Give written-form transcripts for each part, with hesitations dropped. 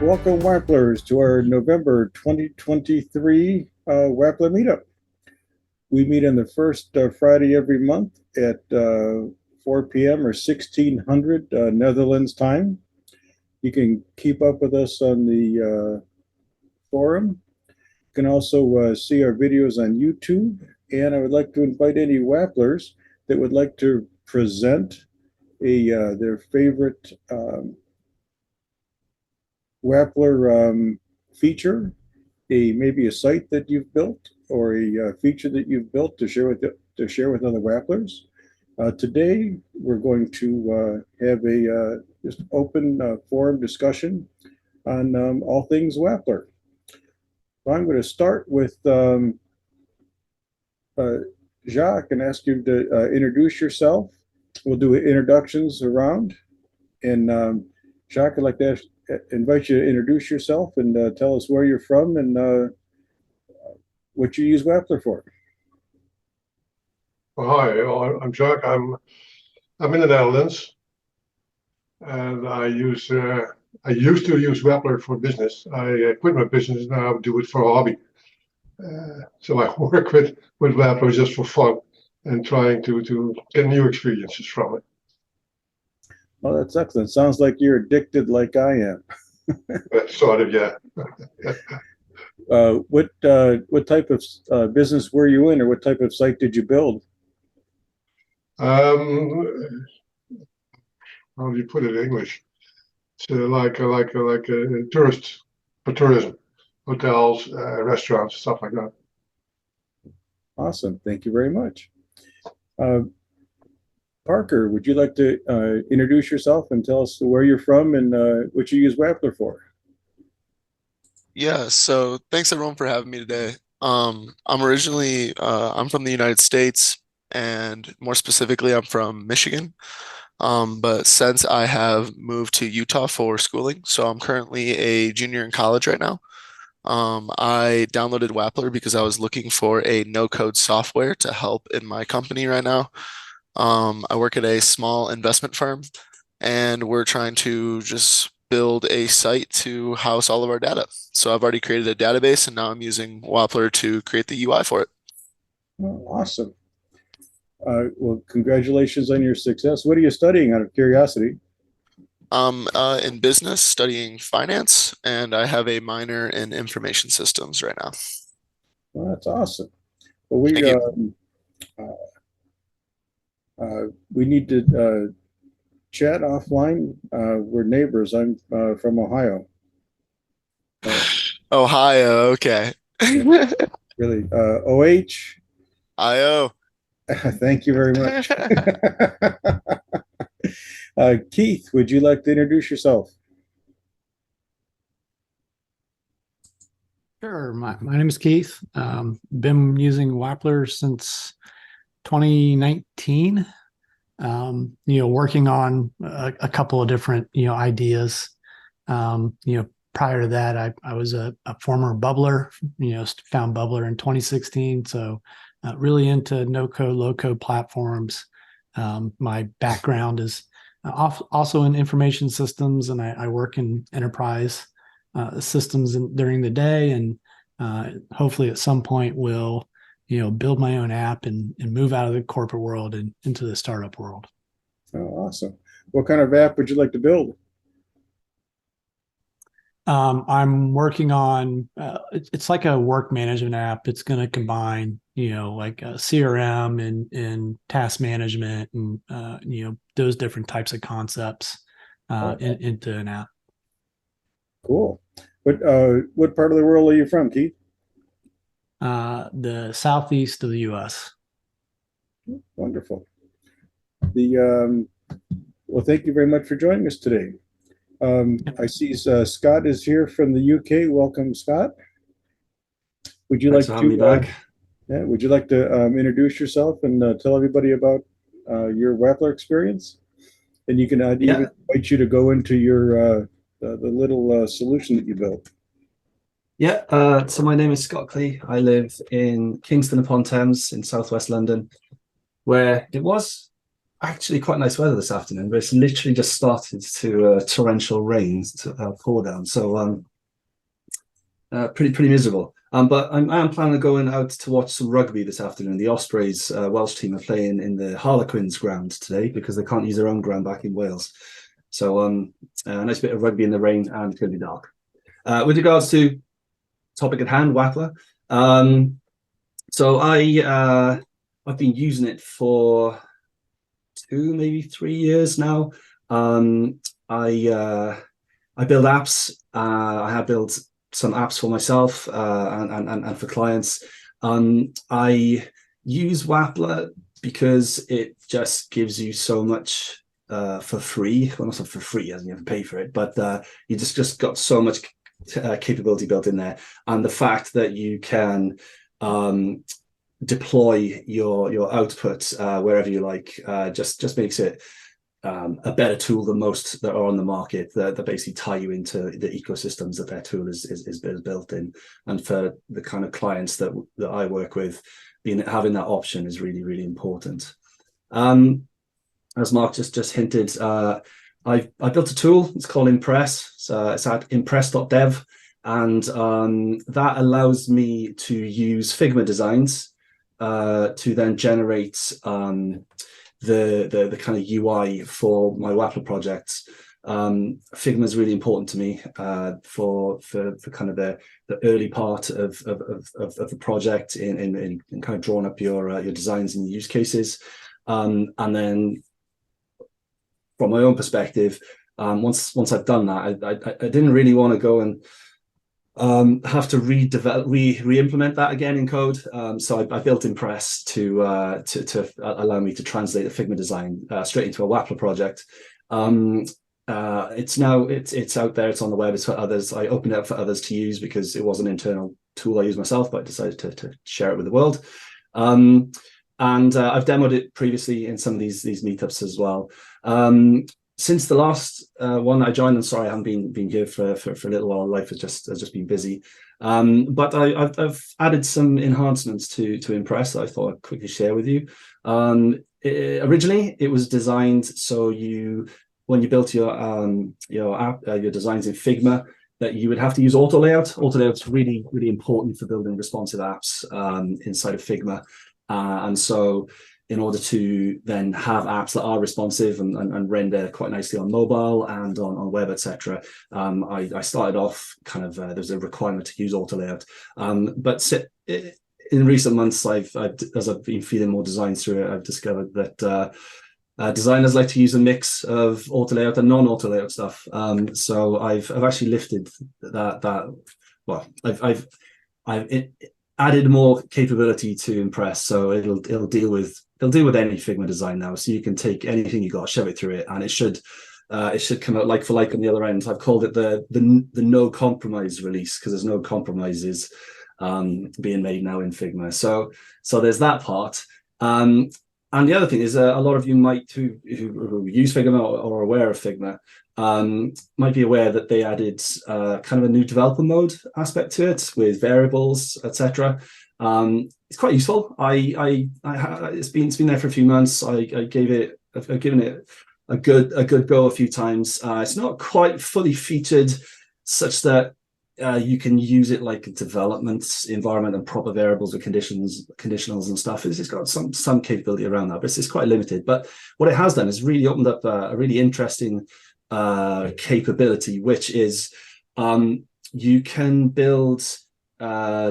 Welcome, Wapplers, to our November 2023 Wappler Meetup. We meet on the first Friday every month at 4 p.m. or 1600 Netherlands time. You can keep up with us on the forum. You can also see our videos on YouTube. And I would like to invite any Wapplers that would like to present their favorite Wappler feature, maybe a site that you've built or a feature that you've built to share with other Wapplers. Today, we're going to have a just open forum discussion on all things Wappler. So I'm going to start with Jacques and ask you to introduce yourself. We'll do introductions around. And Jacques, I'd like to invite you to introduce yourself and tell us where you're from and what you use Wappler for. Hi, I'm Jacques. I'm in the Netherlands, and I used to use Wappler for business. I quit my business now, do it for a hobby. So I work with Wappler just for fun and trying to get new experiences from it. Oh, that's excellent. Sounds like you're addicted like I am. Sort of, yeah. What type of business were you in, or what type of site did you build? How do you put it in English? It's like a tourist for tourism, hotels, restaurants, stuff like that. Awesome. Thank you very much. Parker, would you like to introduce yourself and tell us where you're from and what you use Wappler for? Yeah, so thanks everyone for having me today. I'm from the United States, and more specifically, I'm from Michigan. But since I have moved to Utah for schooling, so I'm currently a junior in college right now. I downloaded Wappler because I was looking for a no-code software to help in my company right now. I work at a small investment firm, and we're trying to just build a site to house all of our data. So I've already created a database, and now I'm using Wappler to create the UI for it. Oh, awesome. Well, congratulations on your success. What are you studying out of curiosity? I'm in business, studying finance, and I have a minor in information systems right now. Well, that's awesome. Well, Thank you. we need to chat offline. We're neighbors. I'm from Ohio. Ohio, okay. Really, OH. IO. Thank you very much. Keith, would you like to introduce yourself? Sure. My name is Keith. Been using Wappler since 2019. Working on a couple of different, ideas. Prior to that, I was a former bubbler, found Bubbler in 2016. So really into no-code, low-code platforms. My background is also in information systems, and I work in enterprise systems during the day, and hopefully at some point will build my own app and move out of the corporate world and into the startup world. Oh, awesome. What kind of app would you like to build? I'm working on it's like a work management app. It's going to combine like a CRM and task management and those different types of concepts into an app. Cool. What part of the world are you from, Keith? The southeast of the U.S. Wonderful. Well, thank you very much for joining us today. I see Scott is here from the UK. Welcome, Scott. Would you Thanks like for having me back? Yeah, would you like to introduce yourself and tell everybody about your Wappler experience? And you can even invite you to go into your the little solution that you built. Yeah, so my name is Scott Clee. I live in Kingston upon Thames in southwest London, where it was actually quite nice weather this afternoon, but it's literally just started to torrential rain to pour down. So pretty miserable. But I am planning on going out to watch some rugby this afternoon. The Ospreys Welsh team are playing in the Harlequins ground today because they can't use their own ground back in Wales. So a nice bit of rugby in the rain, and it's going to be dark. With regards to topic at hand, Wappler. So I've been using it for 2, maybe 3 years now. I build apps. I have built some apps for myself and for clients. I use Wappler because it just gives you so much for free. Well, not for free, as you have to pay for it, but you just got so much capability built in there, and the fact that you can deploy your output wherever you like just makes it a better tool than most that are on the market that basically tie you into the ecosystems that their tool is built in. And for the kind of clients that I work with, having that option is really important. As Mark just hinted, I built a tool. It's called Impress. So it's at impress.dev, and that allows me to use Figma designs to then generate the kind of UI for my Wappler projects. Figma is really important to me for kind of the early part of the project in kind of drawing up your designs and use cases, and then from my own perspective, once I've done that, I didn't really want to go and have to re-implement that again in code. So I built Impress to allow me to translate a Figma design straight into a Wappler project. It's out there. It's on the web. It's for others. I opened it up for others to use because it was an internal tool I use myself, but I decided to share it with the world. And I've demoed it previously in some of these meetups as well. Since the last one I joined, and sorry, I haven't been here for a little while. Life has just been busy. But I've added some enhancements to Impress that I thought I'd quickly share with you. Originally, it was designed so when you built your app, your designs in Figma, that you would have to use auto layout. Auto layout's really important for building responsive apps inside of Figma, and so in order to then have apps that are responsive and render quite nicely on mobile and on web, etc. I started off kind of there's a requirement to use auto layout, but in recent months, as I've been feeding more designs through it, I've discovered that designers like to use a mix of auto layout and non-auto layout stuff. So I've actually lifted that. Well, I've added more capability to Impress, so it'll deal with any Figma design now. So you can take anything you got, shove it through it, and it should come out like for like on the other end. I've called it the no compromise release because there's no compromises being made now in Figma. So there's that part. And the other thing is a lot of you might who use Figma or are aware of Figma might be aware that they added kind of a new developer mode aspect to it with variables, etc. It's quite useful. It's been there for a few months. I've given it a good go a few times. It's not quite fully featured such that you can use it like a development environment and proper variables with conditionals and stuff. It's got some capability around that, but it's quite limited. But what it has done is really opened up a really interesting capability, which is you can build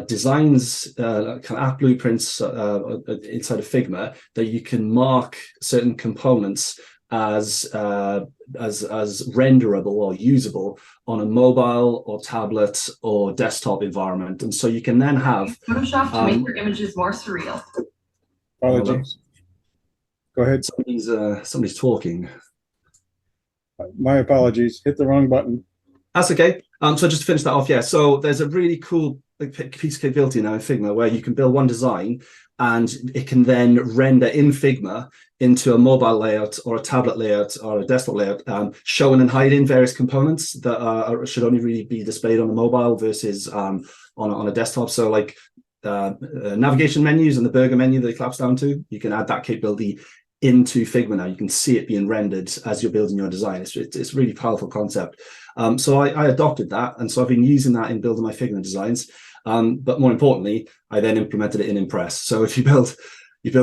designs, kind of app blueprints inside of Figma that you can mark certain components as renderable or usable on a mobile or tablet or desktop environment, and so you can then have Photoshop to make your images more surreal. Apologies. Go ahead. Somebody's talking. My apologies. Hit the wrong button. That's okay. So just to finish that off, yeah. So there's a really cool piece of capability now in Figma where you can build one design and it can then render in Figma into a mobile layout or a tablet layout or a desktop layout, showing and hiding various components that should only really be displayed on a mobile versus on a desktop. So like navigation menus and the burger menu that it claps down to, you can add that capability into Figma now. You can see it being rendered as you're building your design. It's a really powerful concept. So I adopted that, and so I've been using that in building my Figma designs. But more importantly, I then implemented it in Impress. So if you build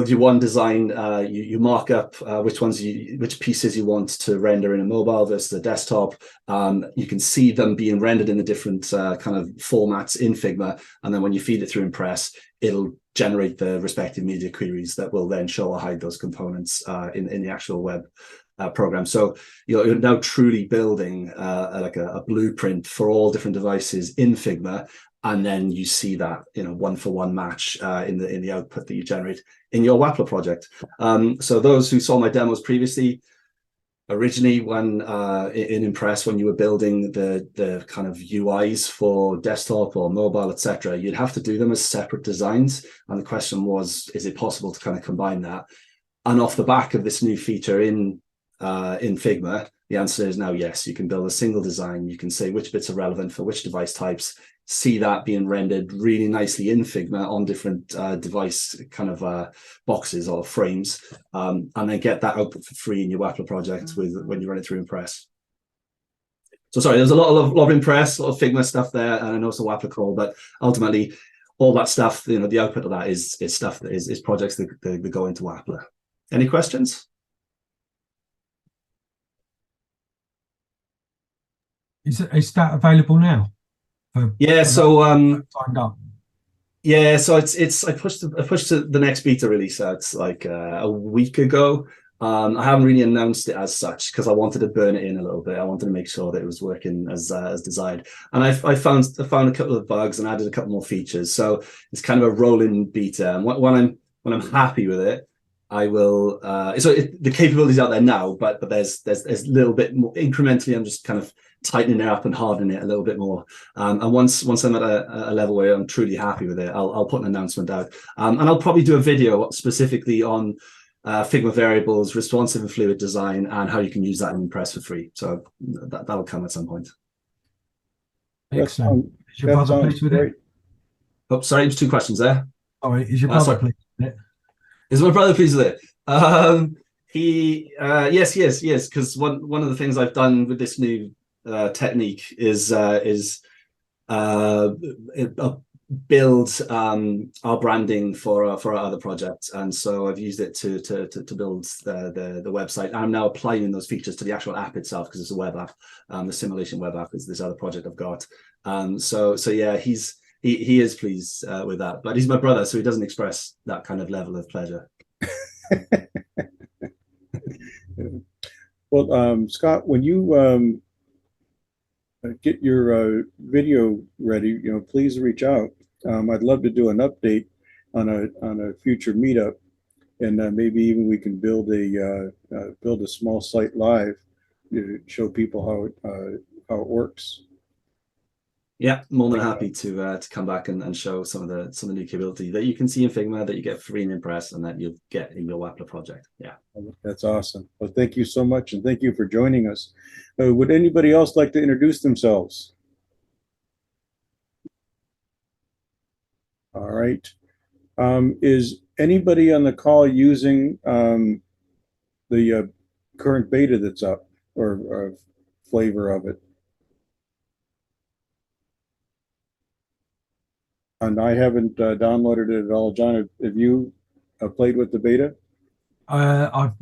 your one design, you mark up which pieces you want to render in a mobile versus a desktop. You can see them being rendered in the different kind of formats in Figma, and then when you feed it through Impress, it'll generate the respective media queries that will then show or hide those components in the actual web program. So you're now truly building like a blueprint for all different devices in Figma. And then you see that one-for-one match in the output that you generate in your Wappler project. So those who saw my demos previously, originally when in Impress, when you were building the kind of UIs for desktop or mobile, etc., you'd have to do them as separate designs. And the question was, is it possible to kind of combine that? And off the back of this new feature in Figma, the answer is now yes. You can build a single design. You can say which bits are relevant for which device types, see that being rendered really nicely in Figma on different device kind of boxes or frames, and then get that output for free in your Wappler project when you run it through Impress. So sorry, there's a lot of Impress, a lot of Figma stuff there, and I know it's a Wappler call, but ultimately all that stuff, the output of that is stuff that is projects that go into Wappler. Any questions? Is that available now? Yeah, so signed up. Yeah, so it's I pushed to the next beta release out like a week ago. I haven't really announced it as such because I wanted to burn it in a little bit. I wanted to make sure that it was working as desired. And I found a couple of bugs and added a couple more features. So it's kind of a rolling beta. And when I'm happy with it, I will. The capability's out there now, but there's a little bit more incrementally. I'm just kind of tightening it up and hardening it a little bit more. And once I'm at a level where I'm truly happy with it, I'll put an announcement out. And I'll probably do a video specifically on Figma variables, responsive and fluid design, and how you can use that in Impress for free. So that'll come at some point. Excellent. Is your brother pleased with it? Oh, sorry, there's two questions there. Sorry, is your brother pleased with it? Is my brother pleased with it? Yes, because one of the things I've done with this new technique is build our branding for our other projects, and so I've used it to build the website. I'm now applying those features to the actual app itself because it's a web app. The simulation web app is this other project I've got. So yeah, he is pleased with that, but he's my brother, so he doesn't express that kind of level of pleasure. Well, Scott, when you get your video ready, please reach out. I'd love to do an update on a future meetup, and maybe even we can build a small site live to show people how it works. Yeah, more than happy to come back and show some of the new capability that you can see in Figma, that you get free in Impress, and that you'll get in your Wappler project. Yeah, that's awesome. Well, thank you so much, and thank you for joining us. Would anybody else like to introduce themselves? All right. Is anybody on the call using the current beta that's up, or flavor of it? And I haven't downloaded it at all. John, have you played with the beta? I've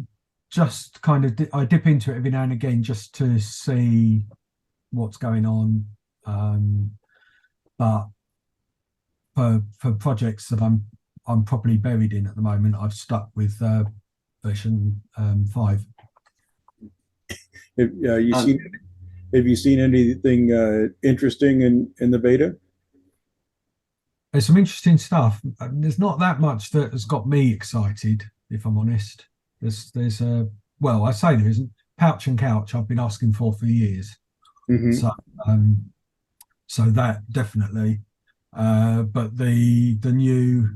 just kind of I dip into it every now and again just to see what's going on. But for projects that I'm properly buried in at the moment, I've stuck with version 5. Have you seen anything interesting in the beta? There's some interesting stuff. There's not that much that has got me excited, if I'm honest. There's well, I say there isn't. Pouch and Couch I've been asking for years. Mm-hmm. So that definitely. But the new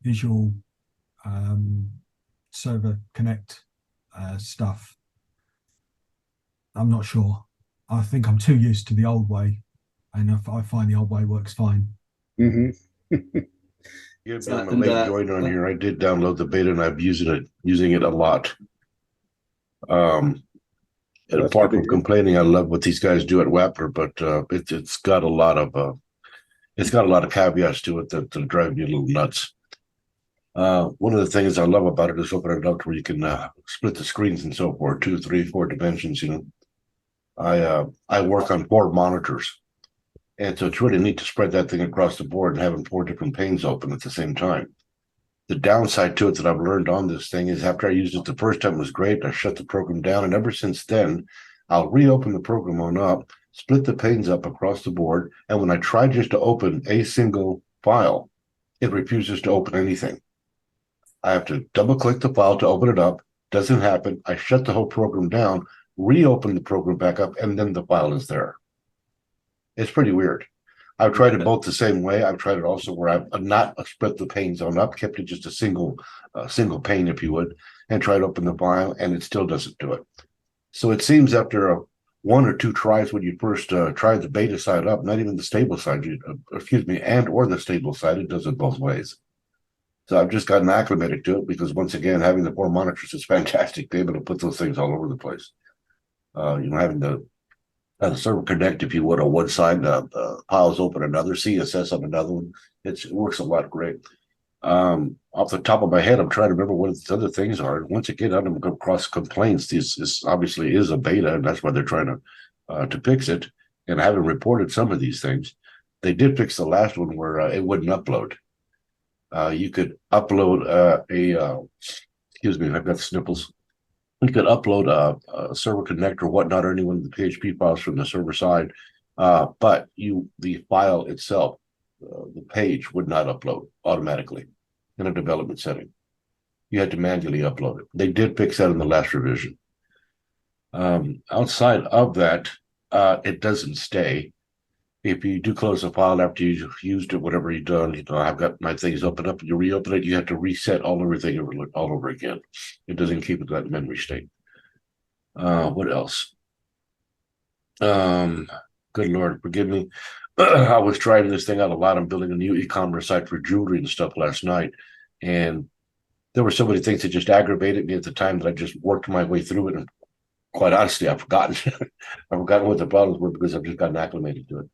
Visual Server Connect stuff, I'm not sure. I think I'm too used to the old way, and I find the old way works fine. Mm-hmm. Yeah, I'm a late joiner on here. I did download the beta and I'm using it a lot. And apart from complaining, I love what these guys do at Wappler, but it's got a lot of caveats to it that drive me a little nuts. One of the things I love about it is opening it up to where you can split the screens and so forth, 2, 3, 4 dimensions. I work on 4 monitors, and so it's really neat to spread that thing across the board and having 4 different panes open at the same time. The downside to it that I've learned on this thing is after I used it the first time, it was great. I shut the program down, and ever since then, I'll reopen the program on up, split the panes up across the board, and when I try just to open a single file, it refuses to open anything. I have to double-click the file to open it up. Doesn't happen. I shut the whole program down, reopen the program back up, and then the file is there. It's pretty weird. I've tried it both the same way. I've tried it also where I've not split the panes on up, kept it just a single pane, if you would, and tried to open the file, and it still doesn't do it. So it seems after 1 or 2 tries when you first try the beta side up, not even the stable side, and or the stable side, it does it both ways. So I've just gotten acclimated to it because once again, having the 4 monitors is fantastic. They're able to put those things all over the place. Having the server connect, if you would, on one side, piles open another, CSS on another one. It works a lot great. Off the top of my head, I'm trying to remember what these other things are. Once again, I'm across complaints. This obviously is a beta, and that's why they're trying to fix it. And I haven't reported some of these things. They did fix the last one where it wouldn't upload. You could upload excuse me, I've got sniffles. You could upload a server connect or whatnot, or any one of the PHP files from the server side, but the file itself, the page would not upload automatically in a development setting. You had to manually upload it. They did fix that in the last revision. Outside of that, it doesn't stay. If you do close the file after you've used it, whatever you've done, I've got my things open up and you reopen it, you have to reset everything all over again. It doesn't keep it that memory state. What else? Good Lord, forgive me. I was trying this thing out a lot. I'm building a new e-commerce site for jewelry and stuff last night. And there were so many things that just aggravated me at the time that I just worked my way through it. And quite honestly, I've forgotten. I've forgotten what the problems were because I've just gotten acclimated to it.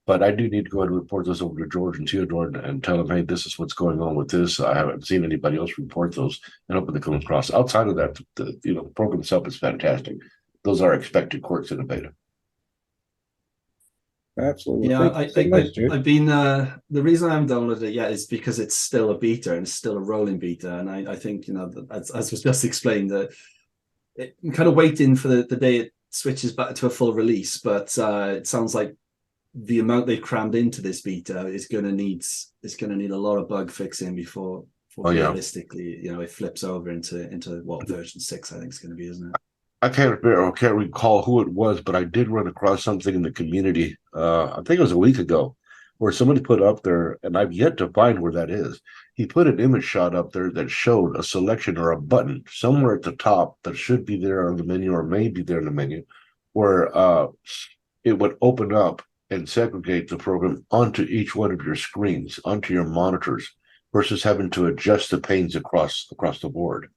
But I do need to go ahead and report those over to George and Theodore and tell them, hey, this is what's going on with this. I haven't seen anybody else report those, and hope they come across. Outside of that, the program itself is fantastic. Those are expected quirks in a beta. Absolutely. Yeah, I've been the reason I haven't downloaded it yet is because it's still a beta and it's still a rolling beta, and I think as was just explained, that I'm kind of waiting for the day it switches back to a full release. But it sounds like the amount they crammed into this beta is going to need a lot of bug fixing before realistically, it flips over into what version 6 I think it's going to be, isn't it? I can't recall who it was, but I did run across something in the community. I think it was a week ago, where somebody put up there, and I've yet to find where that is. He put an image shot up there that showed a selection or a button somewhere at the top that should be there on the menu or may be there in the menu, where it would open up and segregate the program onto each one of your screens, onto your monitors, versus having to adjust the panes across the board.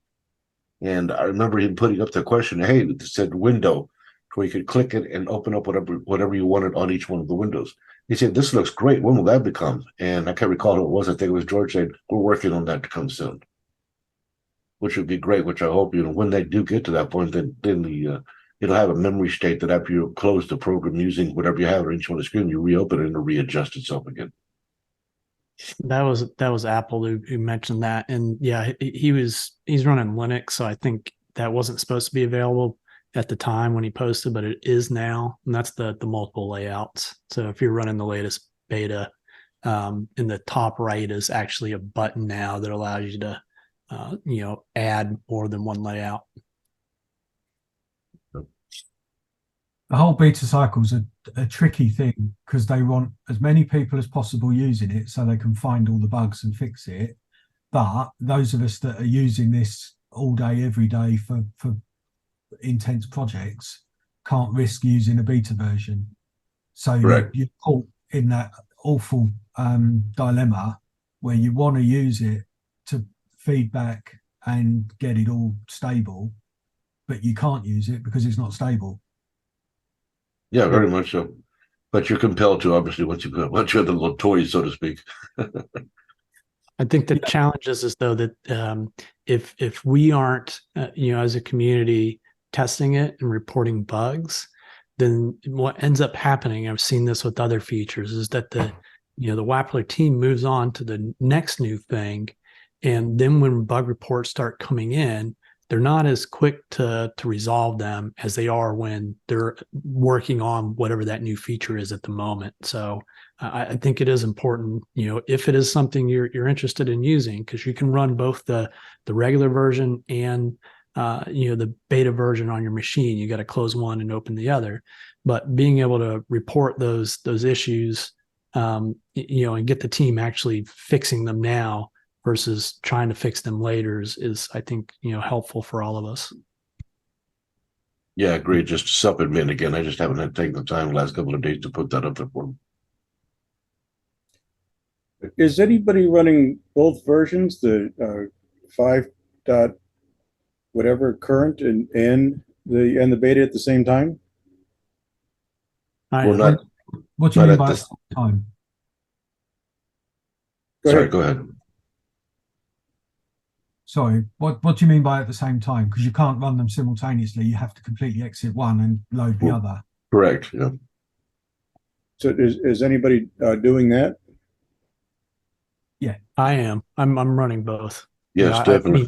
And I remember him putting up the question, hey, it said window, where you could click it and open up whatever you wanted on each one of the windows. He said, this looks great. When will that become? And I can't recall who it was. I think it was George saying, we're working on that to come soon, which would be great, which I hope, when they do get to that point, then it'll have a memory state that after you close the program using whatever you have on each one of the screen, you reopen it and it'll readjust itself again. That was Apple who mentioned that, and yeah, he's running Linux, so I think that wasn't supposed to be available at the time when he posted, but it is now, and that's the multiple layouts. So if you're running the latest beta, in the top right is actually a button now that allows you to add more than one layout. The whole beta cycle is a tricky thing because they want as many people as possible using it so they can find all the bugs and fix it. But those of us that are using this all day, every day for intense projects can't risk using a beta version. So you're caught in that awful dilemma where you want to use it to feedback and get it all stable, but you can't use it because it's not stable. Yeah, very much so. But you're compelled to, obviously, once you have the little toys, so to speak. I think the challenge is though that if we aren't as a community testing it and reporting bugs, then what ends up happening, I've seen this with other features, is that the Wappler team moves on to the next new thing, and then when bug reports start coming in, they're not as quick to resolve them as they are when they're working on whatever that new feature is at the moment. So I think it is important, if it is something you're interested in using, because you can run both the regular version and the beta version on your machine. You got to close one and open the other. But being able to report those issues, and get the team actually fixing them now versus trying to fix them later is I think, helpful for all of us. Yeah, agreed. Just to self-admit again, I just haven't had taken the time the last couple of days to put that up there for them. Is anybody running both versions, the 5 dot whatever current and the beta at the same time? What do you mean by time? Sorry, go ahead. Sorry, what do you mean by at the same time? Because you can't run them simultaneously. You have to completely exit one and load the other. Correct. Yeah. So is anybody doing that? Yeah, I am. I'm running both. Yes, definitely.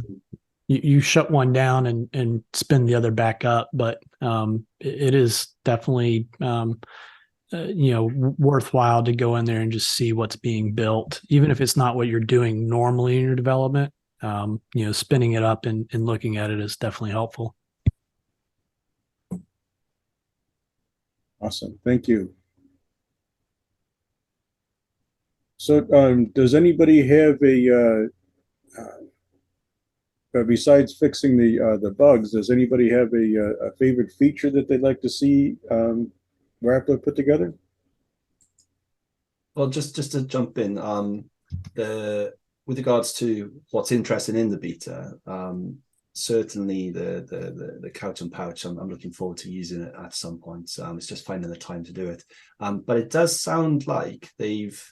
You shut one down and spin the other back up, but it is definitely worthwhile to go in there and just see what's being built, even if it's not what you're doing normally in your development. Spinning it up and looking at it is definitely helpful. Awesome, thank you. So does anybody have a besides fixing the bugs, does anybody have a favorite feature that they'd like to see Wappler put together? Well, just to jump in, with regards to what's interesting in the beta, certainly the Couch and Pouch, I'm looking forward to using it at some point. It's just finding the time to do it. But it does sound like they've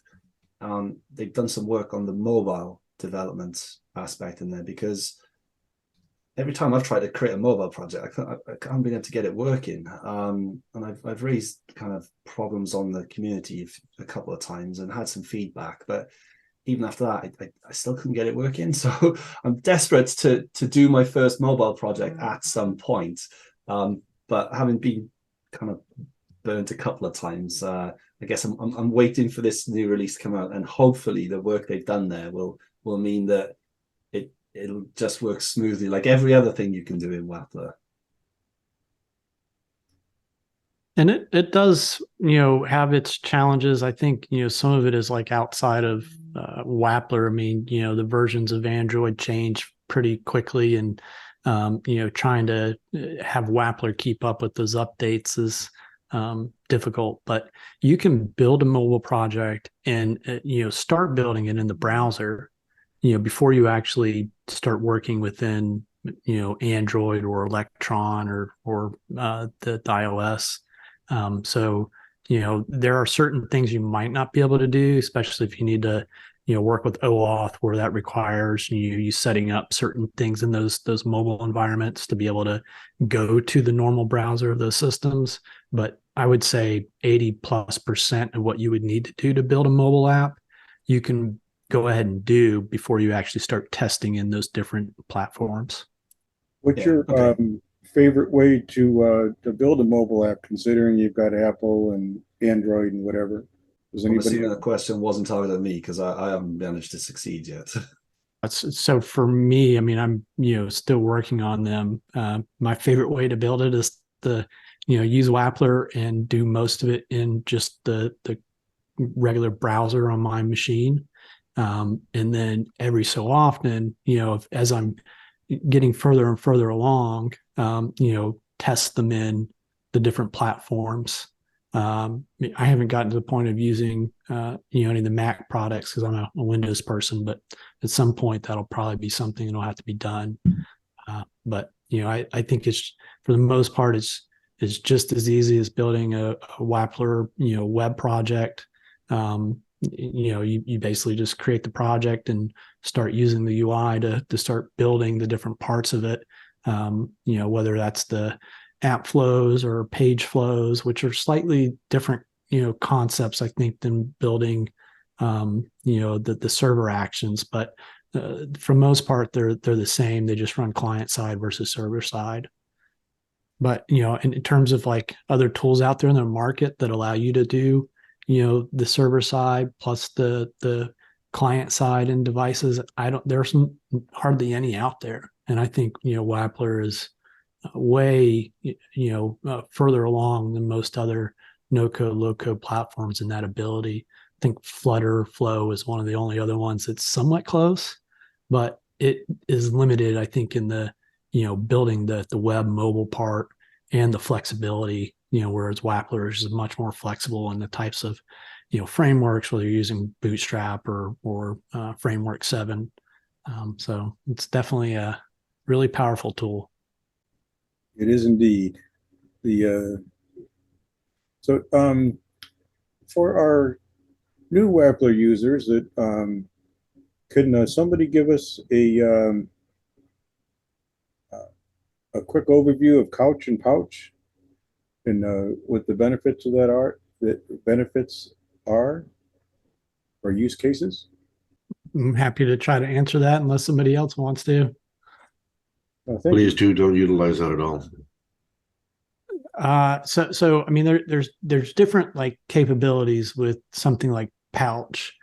done some work on the mobile development aspect in there, because every time I've tried to create a mobile project, I haven't been able to get it working. And I've raised kind of problems on the community a couple of times and had some feedback, but even after that, I still couldn't get it working. So I'm desperate to do my first mobile project at some point. But having been kind of burnt a couple of times, I guess I'm waiting for this new release to come out, and hopefully the work they've done there will mean that it'll just work smoothly, like every other thing you can do in Wappler. And it does, have its challenges. I think, some of it is like outside of Wappler. I mean, the versions of Android change pretty quickly, and, trying to have Wappler keep up with those updates is difficult. But you can build a mobile project and, start building it in the browser, before you actually start working within, Android or Electron or the iOS. So, there are certain things you might not be able to do, especially if you need to, work with OAuth, where that requires you setting up certain things in those mobile environments to be able to go to the normal browser of those systems. But I would say 80+% of what you would need to do to build a mobile app, you can go ahead and do before you actually start testing in those different platforms. What's your favorite way to build a mobile app, considering you've got Apple and Android and whatever? Does I'm anybody? assuming the question wasn't targeted at me, because I haven't managed to succeed yet. So for me, I mean, I'm still working on them. My favorite way to build it is to use Wappler and do most of it in just the regular browser on my machine. And then every so often, as I'm getting further and further along, test them in the different platforms. I haven't gotten to the point of using any of the Mac products because I'm a Windows person, but at some point that'll probably be something that'll have to be done. But I think it's, for the most part, it's just as easy as building a Wappler web project. You basically just create the project and start using the UI to start building the different parts of it. Whether that's the app flows or page flows, which are slightly different, concepts, I think, than building, the server actions. But for most part, they're the same. They just run client side versus server side. But in terms of like other tools out there in the market that allow you to do, the server side plus the client side and devices, there's hardly any out there. And I think Wappler is way further along than most other no-code, low-code platforms in that ability. I think Flutter Flow is one of the only other ones that's somewhat close, but it is limited, I think, in the building the web mobile part and the flexibility, whereas Wappler is much more flexible in the types of frameworks, whether you're using Bootstrap or Framework 7. So it's definitely a really powerful tool. It is indeed. For our new Wappler users, that can somebody give us a quick overview of Couch and Pouch and what the benefits of that are? Or use cases? I'm happy to try to answer that unless somebody else wants to. Please do, don't utilize that at all. So I mean, there's different like capabilities with something like Pouch.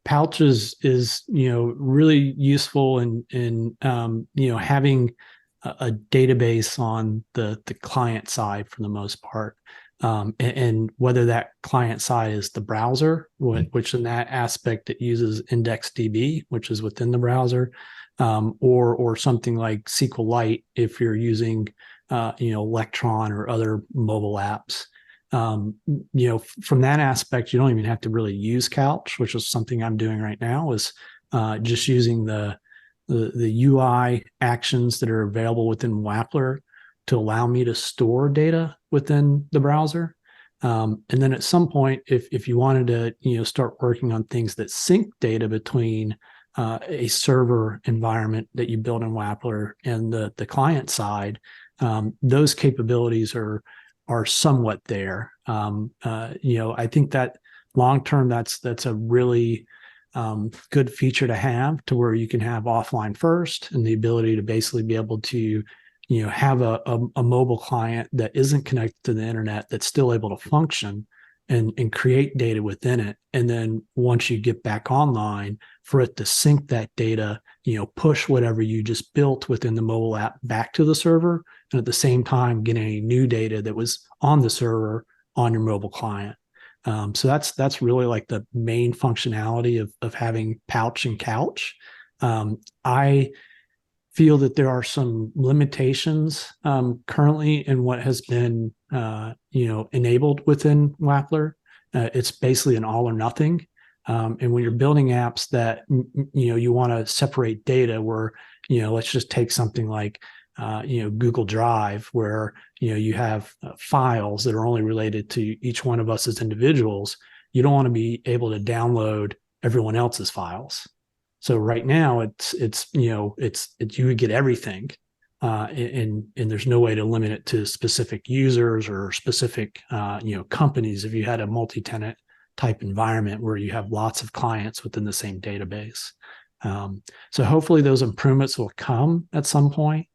Pouch is really useful in having a database on the client side for the most part. And whether that client side is the browser, which in that aspect it uses IndexedDB, which is within the browser, or something like SQLite if you're using Electron or other mobile apps. From that aspect, you don't even have to really use Couch, which is something I'm doing right now, is just using the UI actions that are available within Wappler to allow me to store data within the browser. And then at some point, if you wanted to start working on things that sync data between a server environment that you build in Wappler and the client side, those capabilities are somewhat there. I think that long term, that's a really good feature to have, to where you can have offline first and the ability to basically be able to have a mobile client that isn't connected to the internet that's still able to function and create data within it. And then once you get back online, for it to sync that data, push whatever you just built within the mobile app back to the server, and at the same time getting any new data that was on the server on your mobile client. So that's really like the main functionality of having Pouch and Couch. I feel that there are some limitations currently in what has been enabled within Wappler. It's basically an all or nothing. And when you're building apps that you want to separate data, where let's just take something like Google Drive, where you have files that are only related to each one of us as individuals. You don't want to be able to download everyone else's files. So right now it's you would get everything, and there's no way to limit it to specific users or specific companies. If you had a multi-tenant type environment where you have lots of clients within the same database, so hopefully those improvements will come at some point.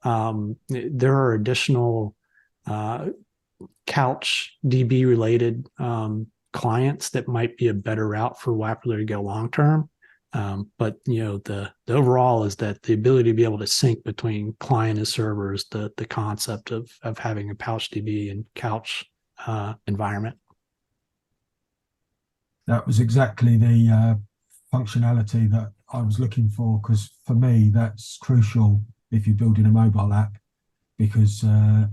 There are additional CouchDB related clients that might be a better route for Wappler to go long term. But the overall is that the ability to be able to sync between client and servers, the concept of having a PouchDB and Couch environment. That was exactly the functionality that I was looking for, because for me that's crucial if you're building a mobile app, because there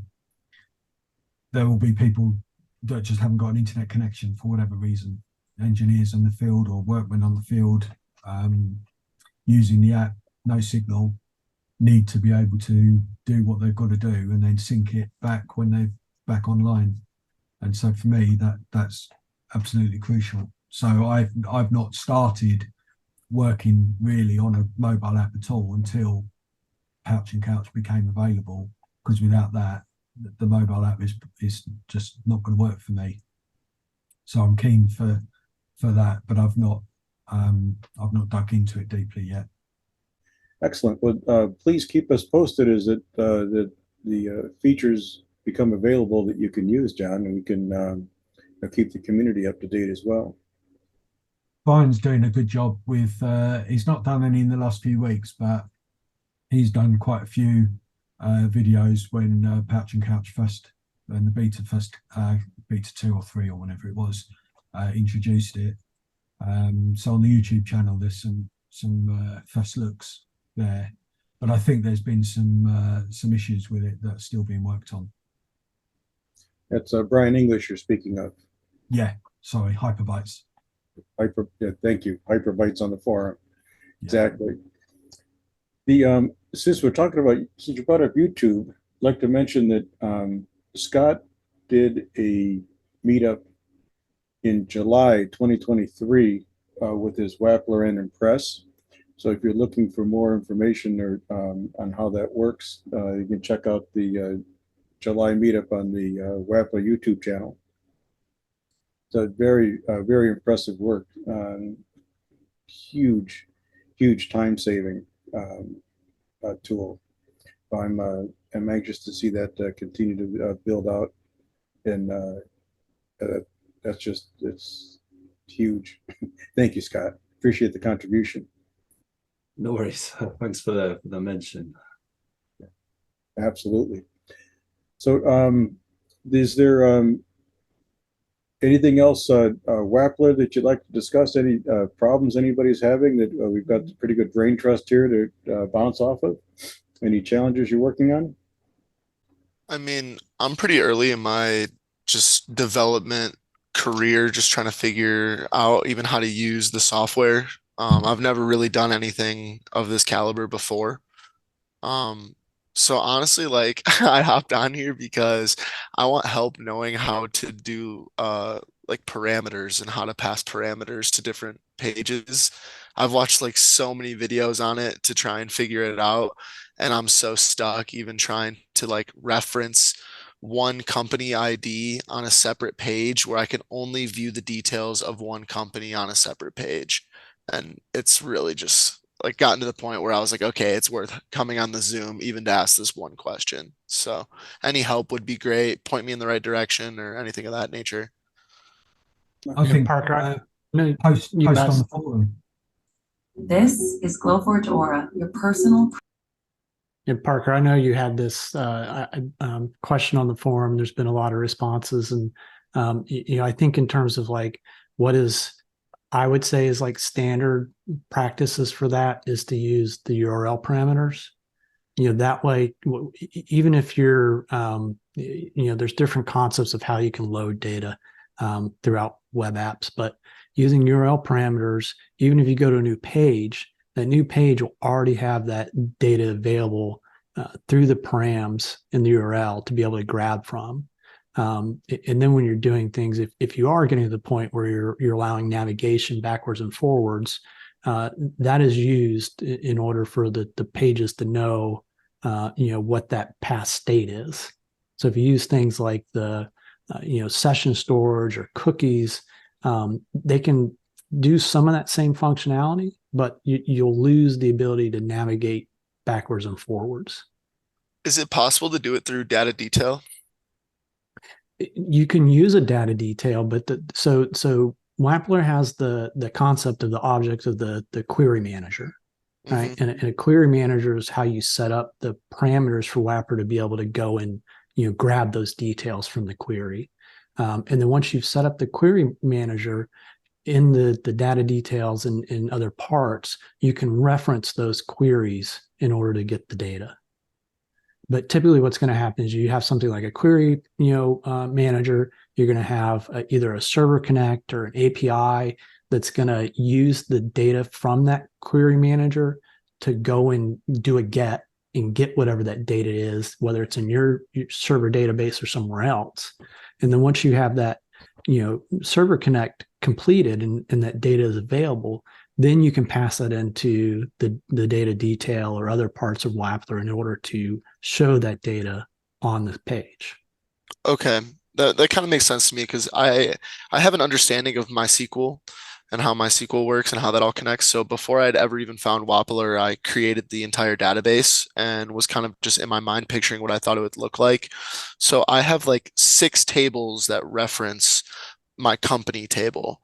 will be people that just haven't got an internet connection for whatever reason. Engineers on the field or workmen on the field using the app, no signal, need to be able to do what they've got to do and then sync it back when they're back online. And so for me, that's absolutely crucial. So I've not started working really on a mobile app at all until Pouch and Couch became available, because without that, the mobile app is just not going to work for me. So I'm keen for that, but I've not dug into it deeply yet. Excellent. Well, please keep us posted as that the features become available that you can use, John, and we can keep the community up to date as well. Brian's doing a good job with. He's not done any in the last few weeks, but he's done quite a few videos when Pouch and Couch first, when the beta 2 or 3 or whenever it was, introduced it. So on the YouTube channel, there's some first looks there, but I think there's been some issues with it that's still being worked on. That's Brian English you're speaking of. Yeah, sorry, Hyperbytes. Yeah, thank you. Hyperbytes on the forum. Yeah. Exactly. Since you brought up YouTube, I'd like to mention that Scott did a meetup in July 2023 with his Wappler and Impress. So if you're looking for more information or on how that works, you can check out the July meetup on the Wappler YouTube channel. So very impressive work. Huge time saving tool. I'm anxious to see that continue to build out, and it's huge. Thank you, Scott. Appreciate the contribution. No worries. Thanks for the mention. Absolutely. So, is there anything else, Wappler, that you'd like to discuss? Any problems anybody's having that we've got pretty good brain trust here to bounce off of? Any challenges you're working on? I mean, I'm pretty early in my just development career, just trying to figure out even how to use the software. I've never really done anything of this caliber before. So honestly, like I hopped on here because I want help knowing how to do like parameters and how to pass parameters to different pages. I've watched like so many videos on it to try and figure it out, and I'm so stuck even trying to like reference one company ID on a separate page where I can only view the details of one company on a separate page. And it's really just like gotten to the point where I was like, okay, it's worth coming on the Zoom even to ask this one question. So any help would be great. Point me in the right direction or anything of that nature. I think Parker, post on the forum. This is Glowforge Aura, your personal. And Parker, I know you had this question on the forum. There's been a lot of responses, and I think in terms of like what is, I would say is like standard practices for that is to use the URL parameters. That way, even if you're, there's different concepts of how you can load data throughout web apps, but using URL parameters, even if you go to a new page, that new page will already have that data available through the params in the URL to be able to grab from. And then when you're doing things, if you are getting to the point where you're allowing navigation backwards and forwards, that is used in order for the pages to know, what that past state is. So if you use things like the, session storage or cookies, they can do some of that same functionality, but you'll lose the ability to navigate backwards and forwards. Is it possible to do it through data detail? You can use a data detail, but so Wappler has the concept of the object of the query manager, right? Mm-hmm. And a query manager is how you set up the parameters for Wappler to be able to go and grab those details from the query. And then once you've set up the query manager, in the data details and in other parts, you can reference those queries in order to get the data. But typically what's going to happen is you have something like a query, manager, you're going to have either a server connect or an API that's going to use the data from that query manager to go and do a get and get whatever that data is, whether it's in your server database or somewhere else. And then once you have that, server connect completed and that data is available, then you can pass that into the data detail or other parts of Wappler in order to show that data on the page. Okay, that kind of makes sense to me because I have an understanding of MySQL and how MySQL works and how that all connects. So before I'd ever even found Wappler, I created the entire database and was kind of just in my mind picturing what I thought it would look like. So I have like 6 tables that reference my company table.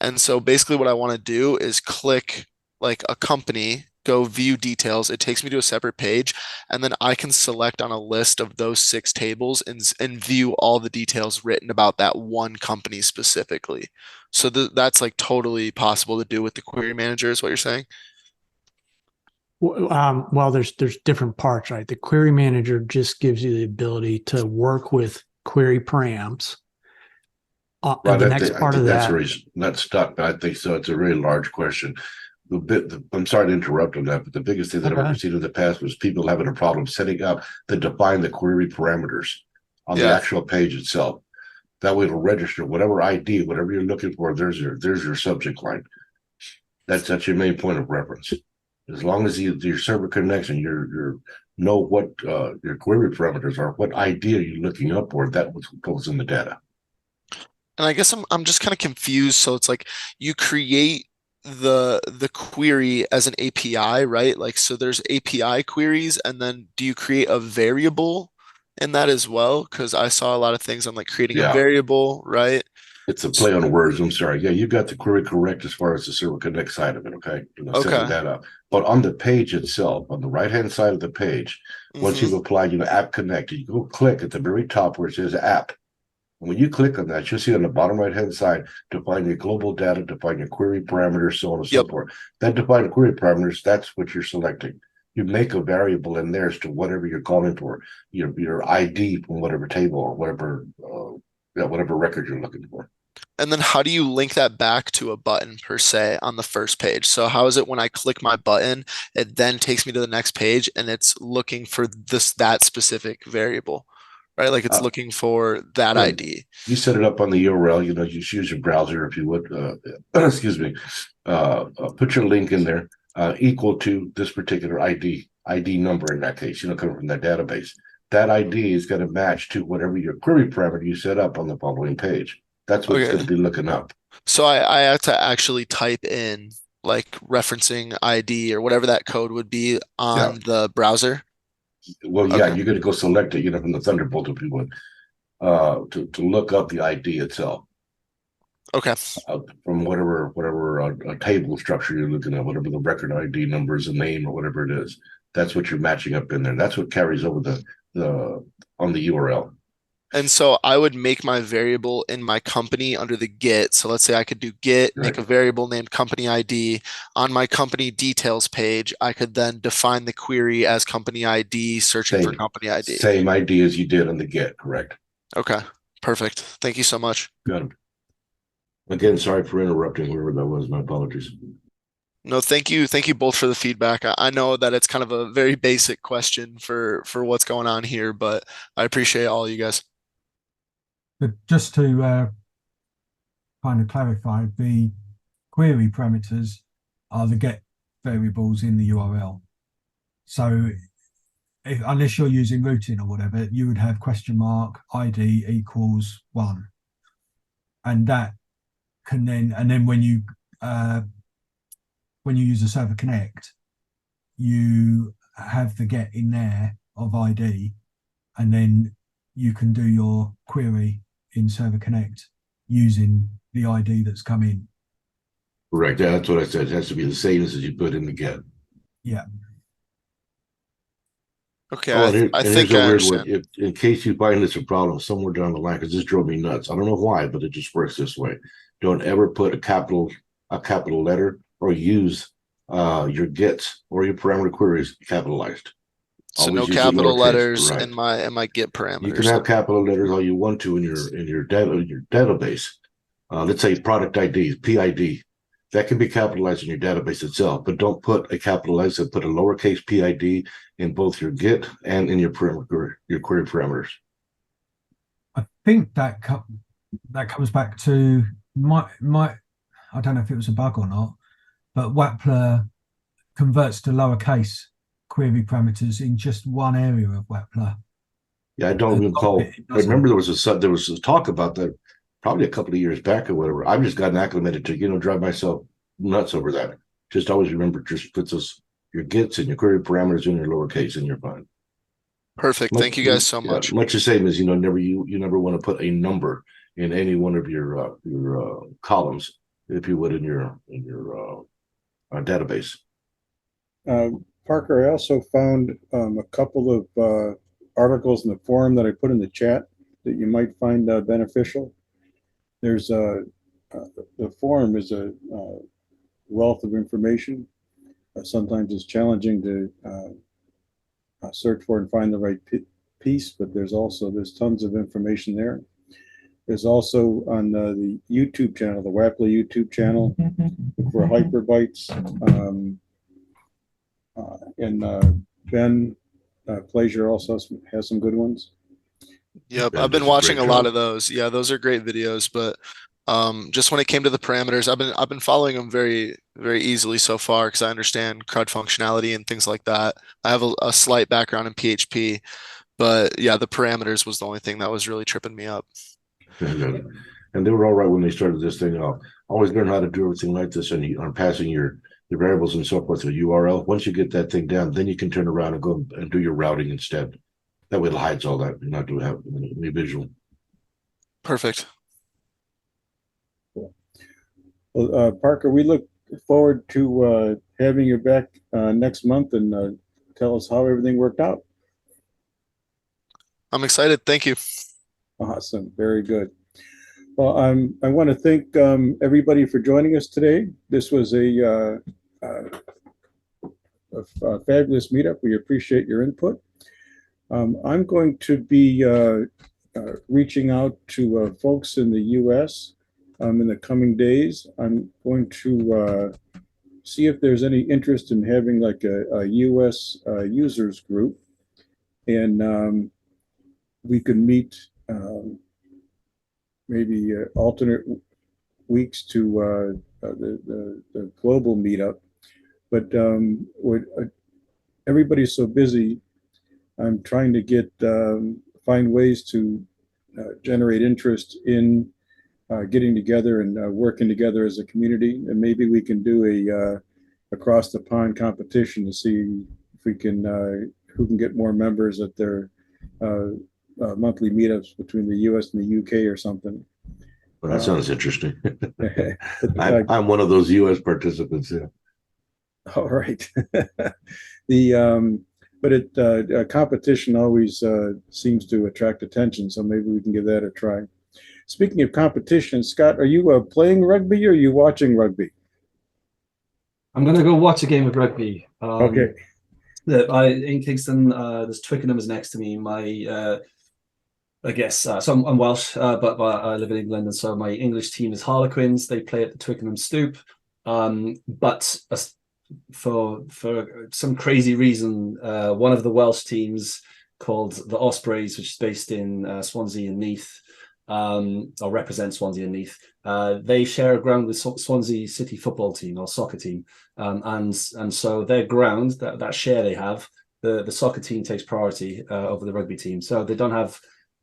And so basically what I want to do is click like a company, go view details. It takes me to a separate page, and then I can select on a list of those 6 tables and view all the details written about that one company specifically. So that's like totally possible to do with the query manager, is what you're saying? Well, there's different parts, right? The query manager just gives you the ability to work with query params. Right, The next part of that's that, where he's not stuck. I think so. It's a really large question. I'm sorry to interrupt on that, but the biggest thing that I've ever seen in the past was people having a problem setting up to define the query parameters on the Yeah. actual page itself. That way it'll register whatever ID, whatever you're looking for, there's your subject line. That's your main point of reference. As long as your server connection, you know what your query parameters are, what ID are you looking up for, that goes in the data. And I guess I'm just kind of confused. So it's like you create the query as an API, right? Like, so there's API queries, and then do you create a variable in that as well? Because I saw a lot of things on like creating a Yeah. variable, right? It's a play on words. I'm sorry. Yeah, you got the query correct as far as the server connect side of it. Okay. Setting Okay. that up. But on the page itself, on the right-hand side of the page, once you've applied, app connect, you go click at the very top where it says app. And when you click on that, you'll see on the bottom right-hand side, define your global data, define your query parameters, so on and so Yep. forth. That define query parameters, that's what you're selecting. You make a variable in there as to whatever you're calling for, your ID from whatever table or whatever record you're looking for. And then how do you link that back to a button per se on the first page? So how is it when I click my button, it then takes me to the next page and it's looking for that specific variable, right? Like it's looking for that Right. ID. You set it up on the URL, you just use your browser if you would, excuse me, put your link in there, equal to this particular ID number in that case, coming from that database. That ID is going to match to whatever your query parameter you set up on the following page. That's what it's going to be looking up. So I have to actually type in like referencing ID or whatever that code would be on the browser. Well, yeah, you're going to go select it, from the Thunderbolt if you would, to look up the ID itself. Okay. From whatever table structure you're looking at, whatever the record ID number is, a name or whatever it is, that's what you're matching up in there. That's what carries over on the URL. And so I would make my variable in my company under the get. So let's say I could do get, make a variable named company ID. On my company details page, I could then define the query as company ID, searching for company ID. Same ID as you did on the get, correct? Okay, perfect. Thank you so much. Got it. Again, sorry for interrupting whoever that was. My apologies. No, thank you. Thank you both for the feedback. I know that it's kind of a very basic question for what's going on here, but I appreciate all you guys. But just to kind of clarify, the query parameters are the get variables in the URL. So unless you're using routing or whatever, you would have $ID equals 1. And that can then when you use a server connect, you have the get in there of ID, and then you can do your query in server connect using the ID that's come in. Correct. Yeah, that's what I said. It has to be the same as you put in the get. Yeah. Okay. I think here's a I weird understand. one. If in case you find this a problem somewhere down the line, because this drove me nuts. I don't know why, but it just works this way. Don't ever put a capital letter or use your gets or your parameter queries capitalized. So no Always use the capital lowercase, letters right. in my Git parameters. You can have capital letters all you want to in your database. Let's say product ID, PID. That can be capitalized in your database itself, but don't put a capital S and put a lowercase PID in both your Git and in your query parameters. I think that comes back to my I don't know if it was a bug or not, but Wappler converts to lowercase query parameters in just one area of Wappler. Yeah, I don't recall. I remember there was a talk about that probably a couple of years back or whatever. I've just gotten acclimated to, drive myself nuts over that. Just always remember, just put your gets and your query parameters in your lowercase and you're fine. Perfect. Thank you guys so much. Much the same as, you never want to put a number in any one of your columns, if you would, in your database. Parker, I also found a couple of articles in the forum that I put in the chat that you might find beneficial. There's the forum is a wealth of information. Sometimes it's challenging to search for and find the right piece, but there's tons of information there. There's also on the YouTube channel, the Wappler YouTube channel, for hyperbytes. And Ben Pleasure also has some good ones. Yep, Ben I've been does a watching great a lot job. of those. Yeah, those are great videos, but just when it came to the parameters, I've been following them very, very easily so far because I understand CRUD functionality and things like that. I have a slight background in PHP, but yeah, the parameters was the only thing that was really tripping me up. And they were all right when they started this thing off. Always learn how to do everything like this, and on passing your variables and so forth to a URL. Once you get that thing down, then you can turn around and go and do your routing instead. That way it hides all that. You're not doing any visual. Perfect. Well, Parker, we look forward to having you back next month and tell us how everything worked out. I'm excited. Thank you. Awesome. Very good. Well, I want to thank everybody for joining us today. This was a fabulous meetup. We appreciate your input. I'm going to be reaching out to folks in the U.S. In the coming days. I'm going to see if there's any interest in having like a U.S. users group, and we could meet maybe alternate weeks to the global meetup. But everybody's so busy. I'm trying to find ways to generate interest in getting together and working together as a community, and maybe we can do a across the pond competition to see if we can who can get more members at their monthly meetups between the U.S. and the U.K. or something. Well, that sounds interesting. But, I'm one of those U.S. participants. Yeah. all right. But competition always seems to attract attention, so maybe we can give that a try. Speaking of competition, Scott, are you playing rugby or are you watching rugby? I'm going to go watch a game of rugby. Okay. In Kingston, there's Twickenham is next to me. I guess so. I'm Welsh, but I live in England, and so my English team is Harlequins. They play at the Twickenham Stoop, but for some crazy reason, one of the Welsh teams called the Ospreys, which is based in Swansea and Neath, or represents Swansea and Neath. They share a ground with Swansea City football team or soccer team, and so their ground, that share they have, the soccer team takes priority over the rugby team. So they don't have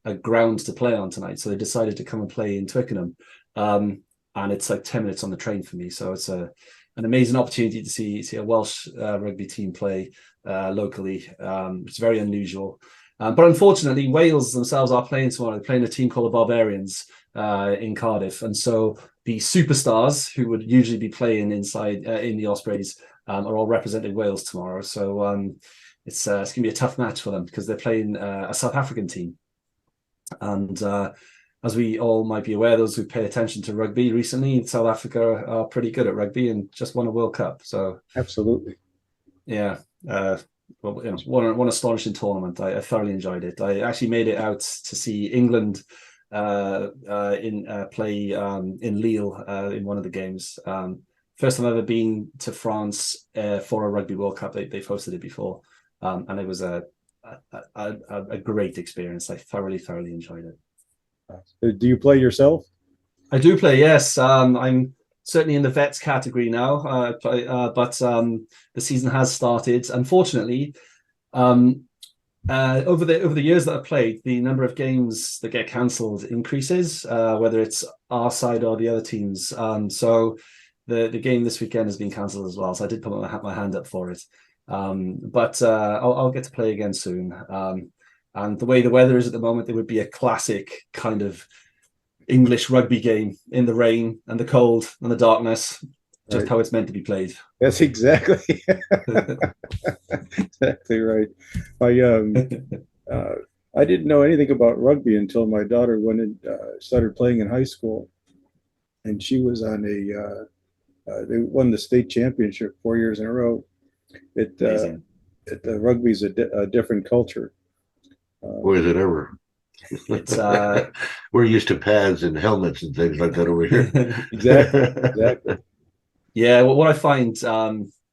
a ground to play on tonight, so they decided to come and play in Twickenham, and it's like 10 minutes on the train for me. So it's an amazing opportunity to see a Welsh rugby team play locally. It's very unusual. But unfortunately, Wales themselves are playing tomorrow. They're playing a team called the Barbarians in Cardiff. And so the superstars who would usually be playing inside in the Ospreys are all representing Wales tomorrow. So it's going to be a tough match for them because they're playing a South African team. And as we all might be aware, those who pay attention to rugby recently, South Africa are pretty good at rugby and just won a World Cup. So absolutely. Yeah. well, you know, one astonishing tournament. I thoroughly enjoyed it. I actually made it out to see England play in Lille in one of the games. First time I've ever been to France for a Rugby World Cup. They've hosted it before, and it was a great experience. I thoroughly enjoyed it. Do you play yourself? I do play, yes. I'm certainly in the vets category now, but the season has started. Unfortunately, over the years that I've played, the number of games that get cancelled increases, whether it's our side or the other teams. So the game this weekend has been cancelled as well. So I did put my hand up for it. But I'll get to play again soon. And the way the weather is at the moment, it would be a classic kind of English rugby game in the rain and the cold and the darkness, just how it's meant to be played. That's exactly exactly right. I didn't know anything about rugby until my daughter went and started playing in high school, and she was on they won the state championship 4 years in a row. Rugby's a different culture. Boy, is it ever. It's We're used to pads and helmets and things like that over here. Exactly. Yeah, well, what I find,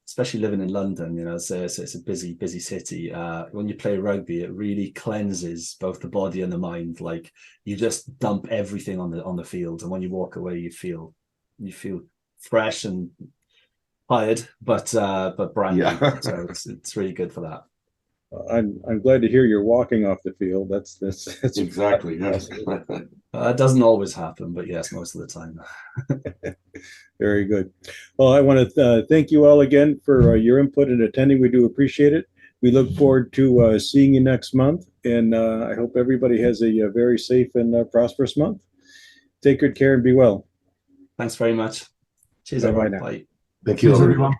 especially living in London, you know, it's a busy city. When you play rugby, it really cleanses both the body and the mind. Like, you just dump everything on the field, and when you walk away, you feel fresh and tired, but brand new. Yeah. So it's really good for that. I'm glad to hear you're walking off the field. That's Exactly. Yes. It doesn't always happen, but yes, most of the time. Very good. Well, I want to thank you all again for your input and attending. We do appreciate it. We look forward to seeing you next month, and I hope everybody has a very safe and prosperous month. Take good care and be well. Thanks very much. Cheers, Bye-bye everyone. now. Bye. Thank you, Cheers, everyone. everyone.